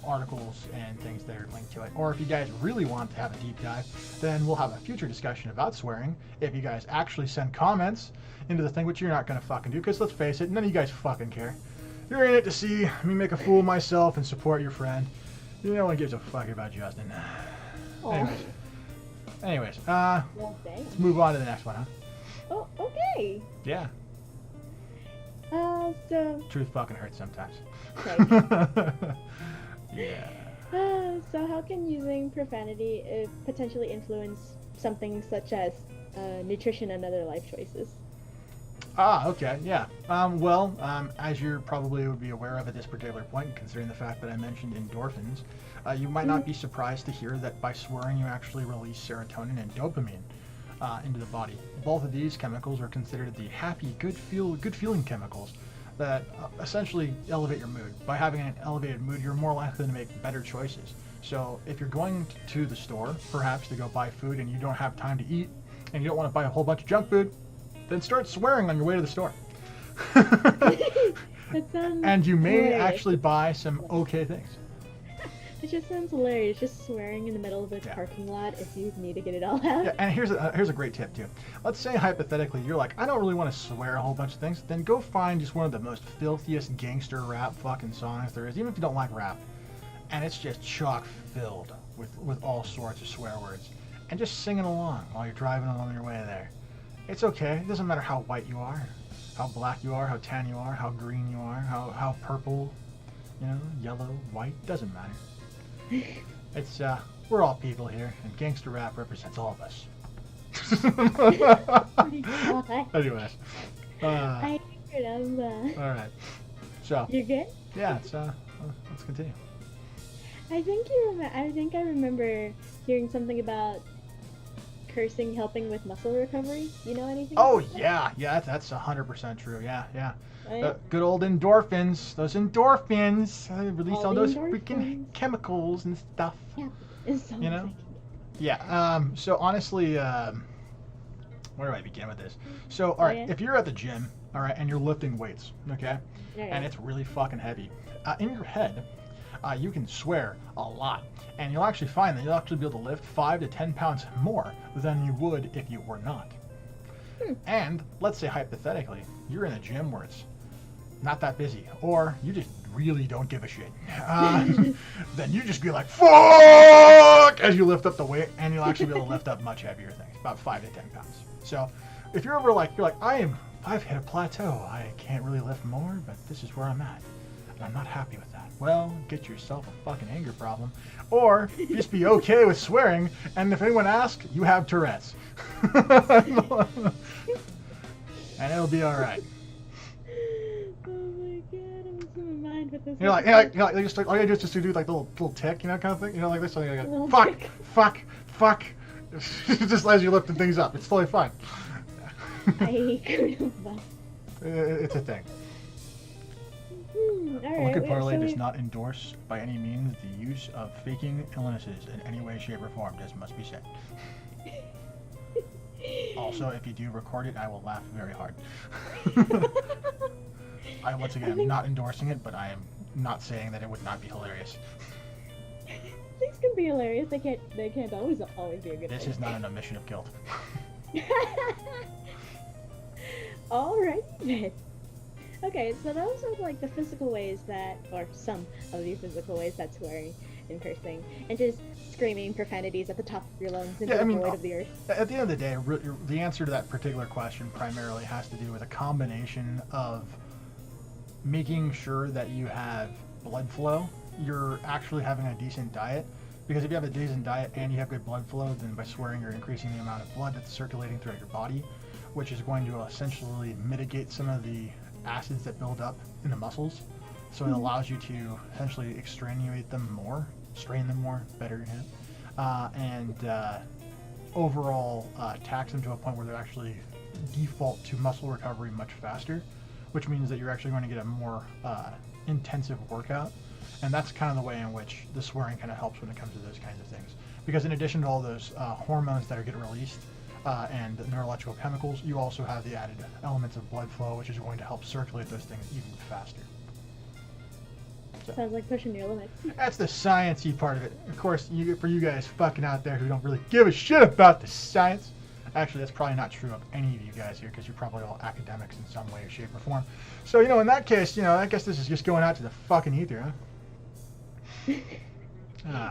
articles and things that are linked to it. Or if you guys really want to have a deep dive, then we'll have a future discussion about swearing if you guys actually send comments into the thing, which you're not going to fucking do, because let's face it, none of you guys fucking care. You're in it to see me make a fool of myself and support your friend. No one gives a fuck about Justin. Aw. Anyways, Well, dang. let's move on to the next one, huh? Oh, okay. Yeah, So, truth fucking hurts sometimes. okay. Yeah. So how can using profanity potentially influence something such as nutrition and other life choices? Okay, yeah. As you probably would be aware of at this particular point, considering the fact that I mentioned endorphins, you might not be surprised to hear that by swearing you actually release serotonin and dopamine into the body. Both of these chemicals are considered the happy, good feeling chemicals that essentially elevate your mood. By having an elevated mood, you're more likely to make better choices. So if you're going to the store, perhaps to go buy food, and you don't have time to eat, and you don't want to buy a whole bunch of junk food, then start swearing on your way to the store. That sounds And you may hilarious. actually buy some okay things. It just sounds hilarious, just swearing in the middle of a Yeah. parking lot if you need to get it all out. Yeah, and here's a great tip too. Let's say hypothetically you're like, I don't really want to swear a whole bunch of things. Then go find just one of the most filthiest gangster rap fucking songs there is, even if you don't like rap. And it's just chock filled with all sorts of swear words. And just sing it along while you're driving along your way there. It's okay. It doesn't matter how white you are, how black you are, how tan you are, how green you are, how purple, yellow, white, doesn't matter. It's we're all people here, and gangster rap represents all of us. Anyways, I remember. all right. So You're good? yeah, it's let's continue. I think I remember hearing something about cursing helping with muscle recovery. You know anything? Oh about that? yeah, that's 100% true. Yeah. Right? Good old endorphins. Those endorphins release all the those endorphins. freaking chemicals and stuff. Yeah, it sounds You know? like Yeah. So honestly, where do I begin with this? So all right, Yeah. if you're at the gym, all right, and you're lifting weights, okay, it. and it's really fucking heavy, in your head, you can swear a lot, and you'll actually find that you'll actually be able to lift 5 to 10 pounds more than you would if you were not. And let's say hypothetically, you're in a gym where it's not that busy, or you just really don't give a shit. Then you just be like, fuck, as you lift up the weight, and you'll actually be able to lift up much heavier things, about 5 to 10 pounds. So if you're ever like, I've hit a plateau, I can't really lift more, but this is where I'm at, and I'm not happy with that. Well, get yourself a fucking anger problem, or just be okay with swearing, and if anyone asks, you have Tourette's. And it'll be all right. Oh my god, I'm losing my mind with this. You're like, all you gotta do is just do like the little tick, kind of thing. Like this. So you go, Little fuck, tick. fuck. Just as you're lifting things up, it's totally fine. I couldn't. It's a thing. Wicked Parley does not endorse by any means the use of faking illnesses in any way, shape, or form. This must be said. Also, if you do record it, I will laugh very hard. I once again am not endorsing it, but I am not saying that it would not be hilarious. Things can be hilarious. They can't always be a good This thing. is not an omission of guilt. Alright then. Okay, so those are like the physical ways that, or some of the physical ways that swearing and cursing and just screaming profanities at the top of your lungs into the void of the earth. At the end of the day, the answer to that particular question primarily has to do with a combination of making sure that you have blood flow, you're actually having a decent diet. Because if you have a decent diet and you have good blood flow, then by swearing you're increasing the amount of blood that's circulating throughout your body, which is going to essentially mitigate some of the acids that build up in the muscles. So it allows you to essentially extenuate them more, strain them more, better, and overall tax them to a point where they're actually default to muscle recovery much faster, which means that you're actually going to get a more intensive workout. And that's kind of the way in which the swearing kind of helps when it comes to those kinds of things. Because in addition to all those hormones that are getting released and neurological chemicals, you also have the added elements of blood flow, which is going to help circulate those things even faster. So, sounds like pushing your limits. that's the sciencey part of it. Of course, for you guys fucking out there who don't really give a shit about the science, actually that's probably not true of any of you guys here because you're probably all academics in some way, shape, or form. So, in that case, I guess this is just going out to the fucking ether, huh?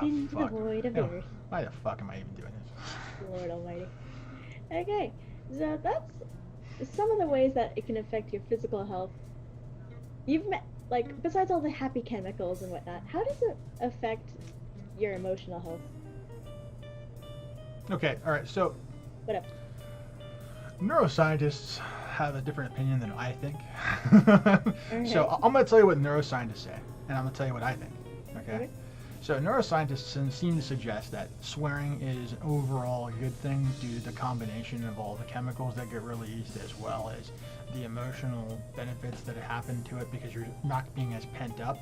Into the void of the earth. Why the fuck am I even doing this? Lord almighty. Okay, so that's some of the ways that it can affect your physical health. You've met, like, besides all the happy chemicals and whatnot, how does it affect your emotional health? Okay, alright, so What up? neuroscientists have a different opinion than I think. Alright. So I'm going to tell you what neuroscientists say, and I'm going to tell you what I think. Okay? Okay. So neuroscientists seem to suggest that swearing is an overall good thing due to the combination of all the chemicals that get released as well as the emotional benefits that happen to it because you're not being as pent up.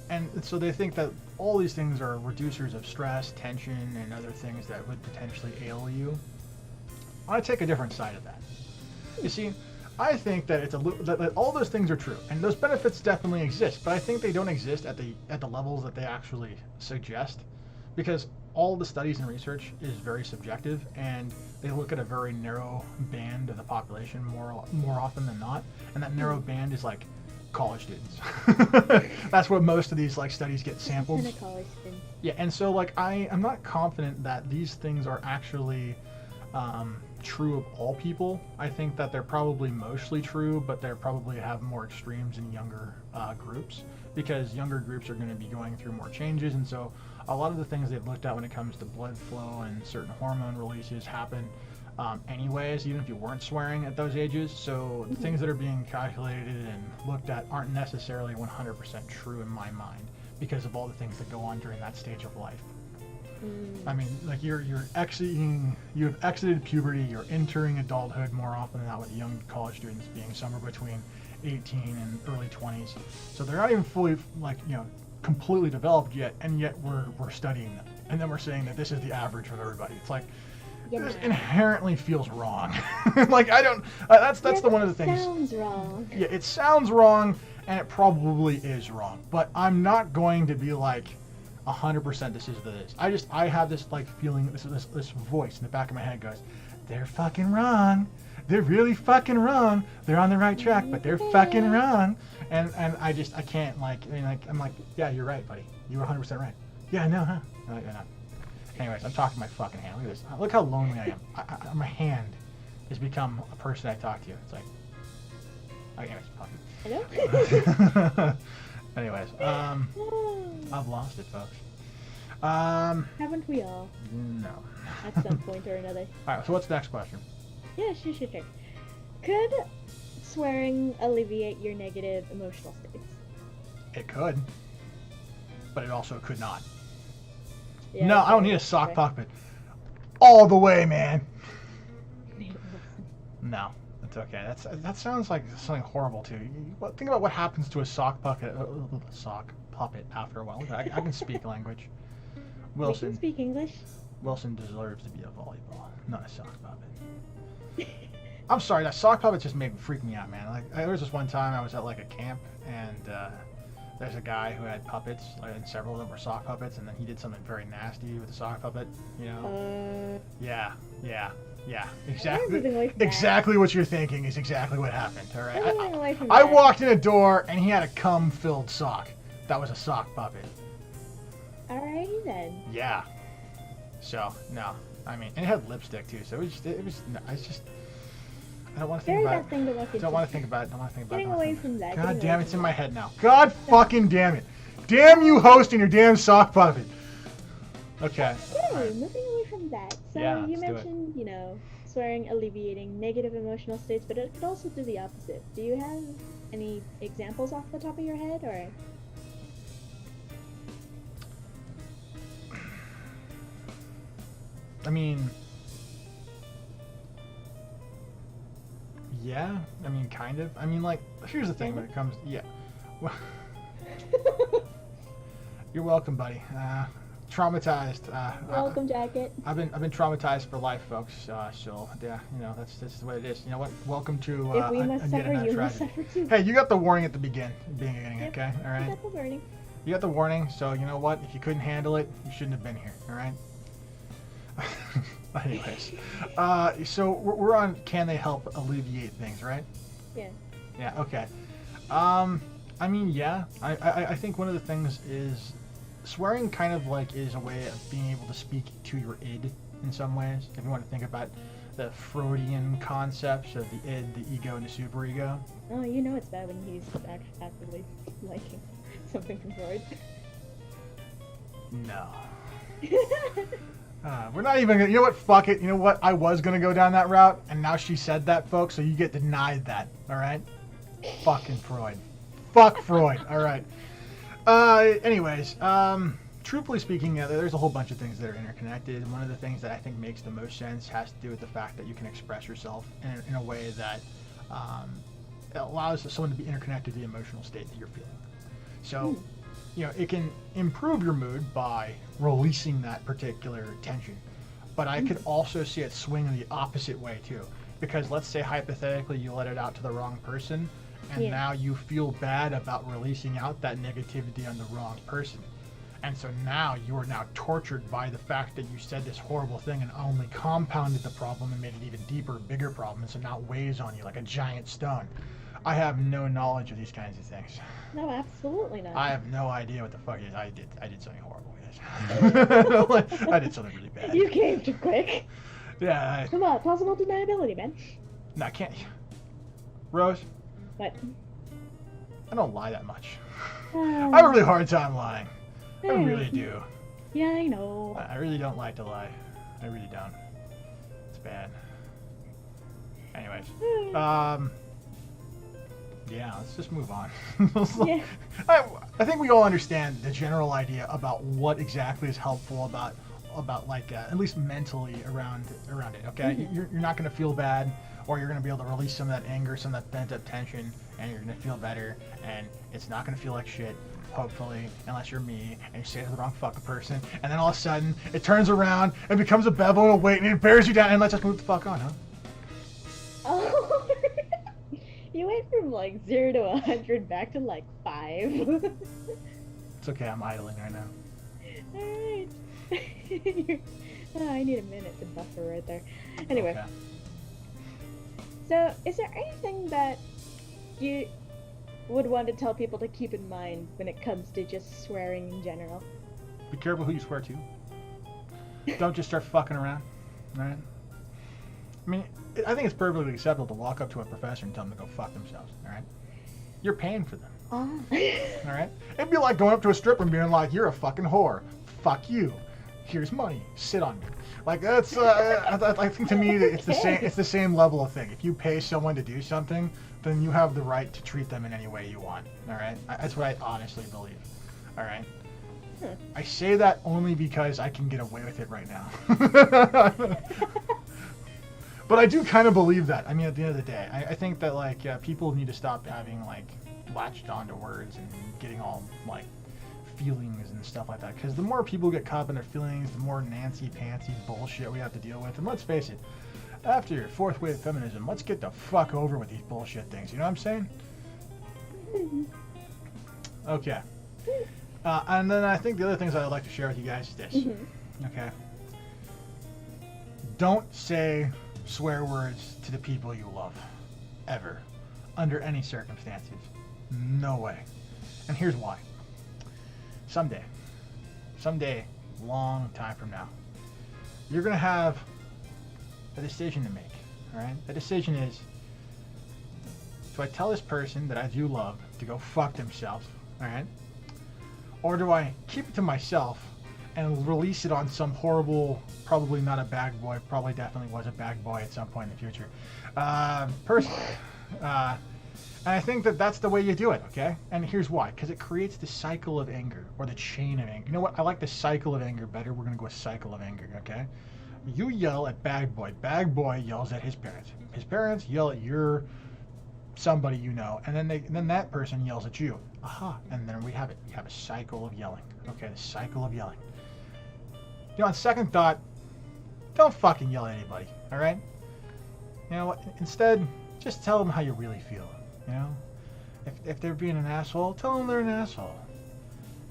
And so they think that all these things are reducers of stress, tension, and other things that would potentially ail you. I take a different side of that. You see, I think that that all those things are true, and those benefits definitely exist, but I think they don't exist at the levels that they actually suggest, because all the studies and research is very subjective, and they look at a very narrow band of the population more often than not, and that narrow band is like college students. That's what most of these studies get sampled. College students. Yeah, and so I'm not confident that these things are actually true of all people. I think that they're probably mostly true, but they probably have more extremes in younger groups, because younger groups are going to be going through more changes, and so a lot of the things they've looked at when it comes to blood flow and certain hormone releases happen anyways, even if you weren't swearing at those ages. So the things that are being calculated and looked at aren't necessarily 100% true in my mind because of all the things that go on during that stage of life. I mean, you've exited puberty, you're entering adulthood more often than not, with young college students being somewhere between 18 and early 20s. So they're not even fully completely developed yet, and yet we're studying them, and then we're saying that this is the average of everybody. It's like, this inherently feels wrong. I don't. That's the one of the things. It sounds wrong. Yeah, it sounds wrong, and it probably is wrong. But I'm not going to be 100% this is this. I have this feeling, this voice in the back of my head goes, they're fucking wrong. They're really fucking wrong. They're on the right track, but they're fucking wrong. And I can't I'm like, yeah, you're right, buddy. You were 100% right. Yeah, I know, huh? No, you're not. Anyways, I'm talking to my fucking hand. Look at this. Look how lonely I am. My hand has become a person I talk to. It's like, anyways, fuck it. Anyways, I've lost it, folks. Haven't we all? No. At some point or another. Alright, so what's the next question? Yeah, sure. Could swearing alleviate your negative emotional states? It could, but it also could not. Yeah, no, I don't need a sock puppet. All the way, man. No, It's okay. That sounds like something horrible too. Think about what happens to a sock puppet. Sock puppet after a while. I can speak language. We can speak English. Wilson deserves to be a volleyball, not a sock puppet. I'm sorry, that sock puppet just freak me out, man. Like, there was this one time I was at like a camp, and there's a guy who had puppets, and several of them were sock puppets, and then he did something very nasty with the sock puppet. You know? Yeah. Exactly what you're thinking is exactly what happened. All right. I walked in a door, and he had a cum-filled sock. That was a sock puppet. Alrighty then. Yeah. So no, I mean, and it had lipstick too. So it was. I don't want to think about it. Don't want to think about it. Getting away from that. God damn, it's in my head now. God fucking damn it. Damn you, host, and your damn sock puppet. Okay. Right. Moving away from that. So yeah, you mentioned, swearing alleviating negative emotional states, but it could also do the opposite. Do you have any examples off the top of your head, or? I mean, yeah. I mean, kind of. I mean, like, here's the thing when it comes. Yeah. You're welcome, buddy. Traumatized. Welcome, jacket. I've been traumatized for life, folks. So yeah, that's the way it is. You know what? Welcome to if we must suffer, you must suffer too. Hey, you got the warning at the beginning. Yep. Okay, all right. You got the warning. You got the warning. So you know what? If you couldn't handle it, you shouldn't have been here. All right. Anyways, so we're on. Can they help alleviate things, right? Yeah. Yeah. Okay. I mean, yeah. I think one of the things is swearing kind of like is a way of being able to speak to your id in some ways. If you want to think about the Freudian concepts of the id, the ego, and the superego. Oh, it's bad when he's actively liking something from Freud. No. We're not even gonna. You know what? Fuck it. You know what? I was gonna go down that route, and now she said that, folks. So you get denied that. All right. Fucking Freud. Fuck Freud. All right. Anyways, truthfully speaking, there's a whole bunch of things that are interconnected. One of the things that I think makes the most sense has to do with the fact that you can express yourself in a way that it allows someone to be interconnected to the emotional state that you're feeling. So, it can improve your mood by releasing that particular tension. But I could also see it swing the opposite way too. Because let's say hypothetically you let it out to the wrong person, and now you feel bad about releasing out that negativity on the wrong person. And so now you are now tortured by the fact that you said this horrible thing and only compounded the problem and made it even deeper, bigger problem, and so now it weighs on you like a giant stone. I have no knowledge of these kinds of things. No, absolutely not. I have no idea what the fuck it is. I did something horrible, guys. I did something really bad. You came too quick. Yeah. Come on, plausible deniability, man. No, I can't. Rose? What? I don't lie that much. I have a really hard time lying. I really do. Yeah, I know. I really don't like to lie. I really don't. It's bad. Anyways. Yeah, let's just move on. Yeah. I think we all understand the general idea about what exactly is helpful about like at least mentally around it. Okay, you're not going to feel bad, or you're going to be able to release some of that anger, some of that pent up tension, and you're going to feel better, and it's not going to feel like shit. Hopefully, unless you're me and you say it to the wrong fucking person, and then all of a sudden it turns around and becomes a bevel and a weight and it bears you down, and let's just move the fuck on, huh? Oh. You went from like 0 to 100 back to like 5. It's okay, I'm idling right now. Alright. I need a minute to buffer right there. Anyway. Okay. So, is there anything that you would want to tell people to keep in mind when it comes to just swearing in general? Be careful who you swear to. Don't just start fucking around, right? I mean, I think it's perfectly acceptable to walk up to a professor and tell them to go fuck themselves, all right? You're paying for them, all right? It'd be like going up to a stripper and being like, you're a fucking whore. Fuck you. Here's money. Sit on me. Like, that's, I think to me, it's the same level of thing. If you pay someone to do something, then you have the right to treat them in any way you want, all right? That's what I honestly believe, all right? I say that only because I can get away with it right now. But I do kind of believe that. I mean, at the end of the day, I think that like people need to stop having like latched onto words and getting all like feelings and stuff like that. Because the more people get caught up in their feelings, the more Nancy-pantsy bullshit we have to deal with. And let's face it, after fourth wave feminism, let's get the fuck over with these bullshit things. You know what I'm saying? Okay. And then I think the other things I'd like to share with you guys is this. Okay. Don't say swear words to the people you love. Ever. Under any circumstances. No way. And here's why. Someday, long time from now, you're going to have a decision to make. Alright? The decision is, do I tell this person that I do love to go fuck themselves? Alright? Or do I keep it to myself and release it on some horrible, probably not a bag boy, probably definitely was a bag boy at some point in the future, person? And I think that that's the way you do it, okay? And here's why. Because it creates the cycle of anger, or the chain of anger. You know what? I like the cycle of anger better. We're going to go with cycle of anger, okay? You yell at bag boy. Bag boy yells at his parents. His parents yell at your somebody you know, and then that person yells at you. Aha, and then we have it. We have a cycle of yelling. Okay, the cycle of yelling. You know, on second thought, don't fucking yell at anybody, all right? You know what? Instead, just tell them how you really feel, you know? If they're being an asshole, tell them they're an asshole.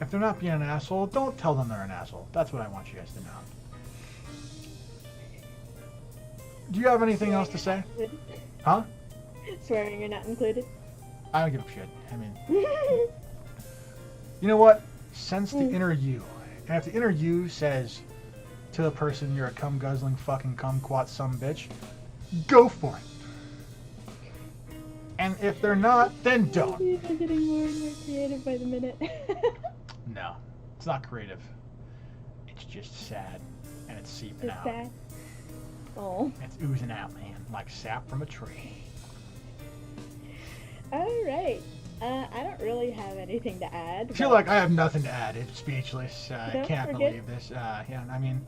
If they're not being an asshole, don't tell them they're an asshole. That's what I want you guys to know. Do you have anything else to say? Huh? Swearing you're not included? I don't give a shit. I mean, you know what? Sense the inner you. And if the inner you says to the person you're a cum guzzling fucking kumquat some bitch, go for it. And if they're not, then don't. You're getting more and more creative by the minute. No, it's not creative. It's just sad, and it's seeping out. Sad. Oh. It's oozing out, man, like sap from a tree. All right. I don't really have anything to add. I feel like I have nothing to add. It's speechless. I No, can't we're believe good. this. Yeah, I mean,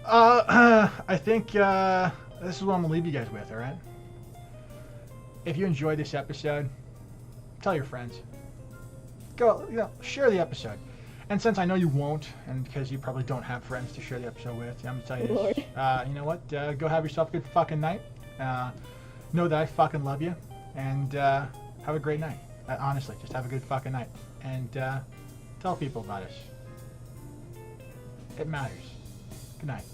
I think this is what I'm gonna leave you guys with. All right. If you enjoyed this episode, tell your friends. Go, share the episode. And since I know you won't, and because you probably don't have friends to share the episode with, I'm gonna tell you Lord. this. You know what? Go have yourself a good fucking night. Know that I fucking love you, and have a great night. Honestly, just have a good fucking night, and tell people about us. It matters. Good night.